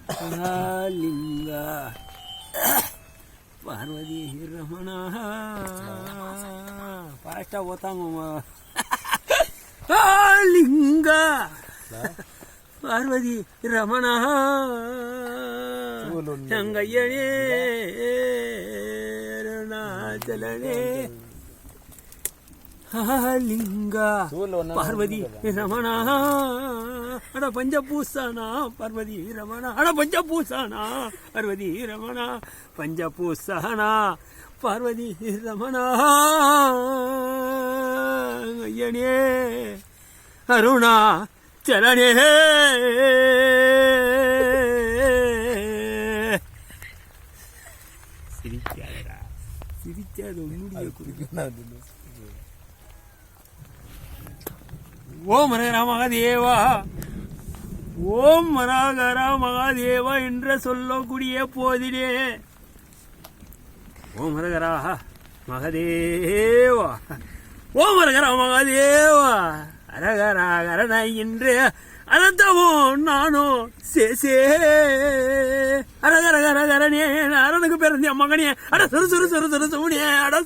லிங்கா பார்வதி ரமணா ஃபாஸ்டா ஓத்தாங்க லிங்கா பார்வதி ரமணா சங்கையனே அருணாச்சலனே லிங்கா பார்வதி ரமணா அட பஞ்சபூசானா பார்வதி ரமணா அட பஞ்சபூசானா பார்வதி ரமணா பஞ்சபூசானா பார்வதி ரமணா ஐயனே அருணா சலனே சிரிக்காதடா சிரிக்காத ஒன்னுடைய குறிக்க ஓம் ஹரஹர மகாதேவா ஓம் ஹரஹர மகாதேவா என்று சொல்லக்கூடிய போதிலே ஓம் ஹரஹர மகாதேவா ஓம் ஹரஹர மகாதேவா ஹரஹர ஹரண என்று அனந்தமும் நானும் சேசே ஹரஹர ஹரஹரனே அரணுக்கு பிறந்த மகனே அட சுறு சுறு சுறு சுறு சுவனே அட